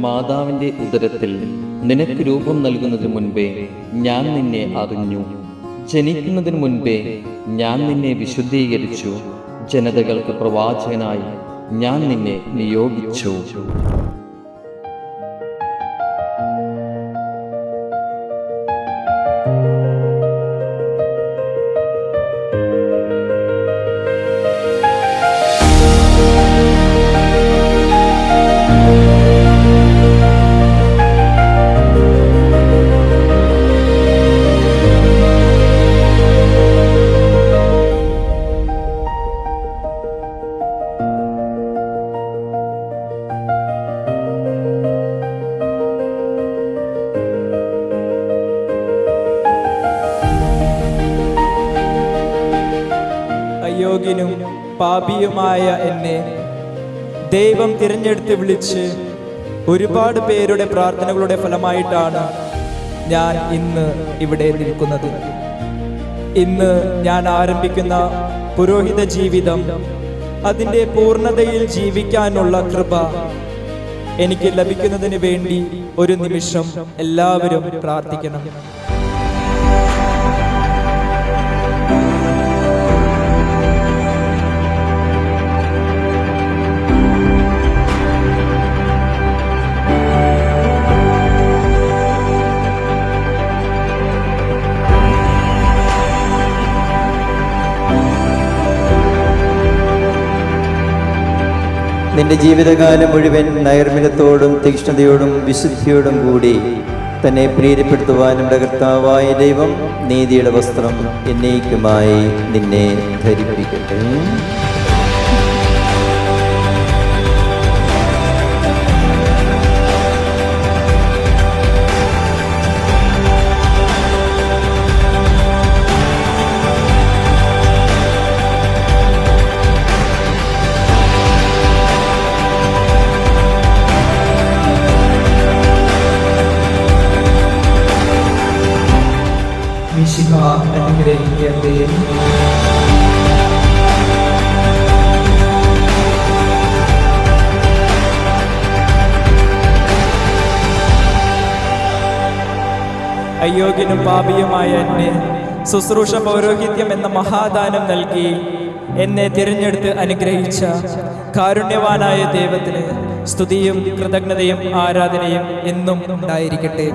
മാതാവിൻ്റെ ഉദരത്തിൽ നിനക്ക് രൂപം നൽകുന്നതിന് മുൻപേ ഞാൻ നിന്നെ അറിഞ്ഞു. ജനിക്കുന്നതിന് മുൻപേ ഞാൻ നിന്നെ വിശുദ്ധീകരിച്ചു. ജനതകൾക്ക് പ്രവാചകനായി ഞാൻ നിന്നെ നിയോഗിച്ചു. അയോഗ്യനും പാപിയുമായ എന്നെ ദൈവം തിരഞ്ഞെടുത്ത് വിളിച്ച് ഒരുപാട് പേരുടെ പ്രാർത്ഥനകളുടെ ഫലമായിട്ടാണ് ഞാൻ ഇന്ന് ഇവിടെ നിൽക്കുന്നത്. ഇന്ന് ഞാൻ ആരംഭിക്കുന്ന പുരോഹിത ജീവിതം, അതിൻ്റെ പൂർണ്ണതയിൽ ജീവിക്കാനുള്ള കൃപ എനിക്ക് ലഭിക്കുന്നതിന് വേണ്ടി ഒരു നിമിഷം എല്ലാവരും പ്രാർത്ഥിക്കണം. നിന്റെ ജീവിതകാലം മുഴുവൻ നൈർമല്യത്തോടും തീക്ഷ്ണതയോടും വിശുദ്ധിയോടും കൂടി തന്നെ പ്രീതിപ്പെടുത്തുവാൻ നമ്മുടെ കർത്താവായ ദൈവം നീതിയുടെ വസ്ത്രം എന്നേക്കുമായി നിന്നെ ധരിപ്പിക്കട്ടെ. മിശിഹ അനുഗ്രഹിക്കട്ടെ. അയോഗ്യനും പാപിയുമായ എന്നെ ശുശ്രൂഷ പൗരോഹിത്യം എന്ന മഹാദാനം നൽകി എന്നെ തിരഞ്ഞെടുത്ത് അനുഗ്രഹിച്ച കാരുണ്യവാനായ ദൈവത്തിന് സ്തുതിയും കൃതജ്ഞതയും ആരാധനയും എന്നും ഉണ്ടായിരിക്കട്ടെ.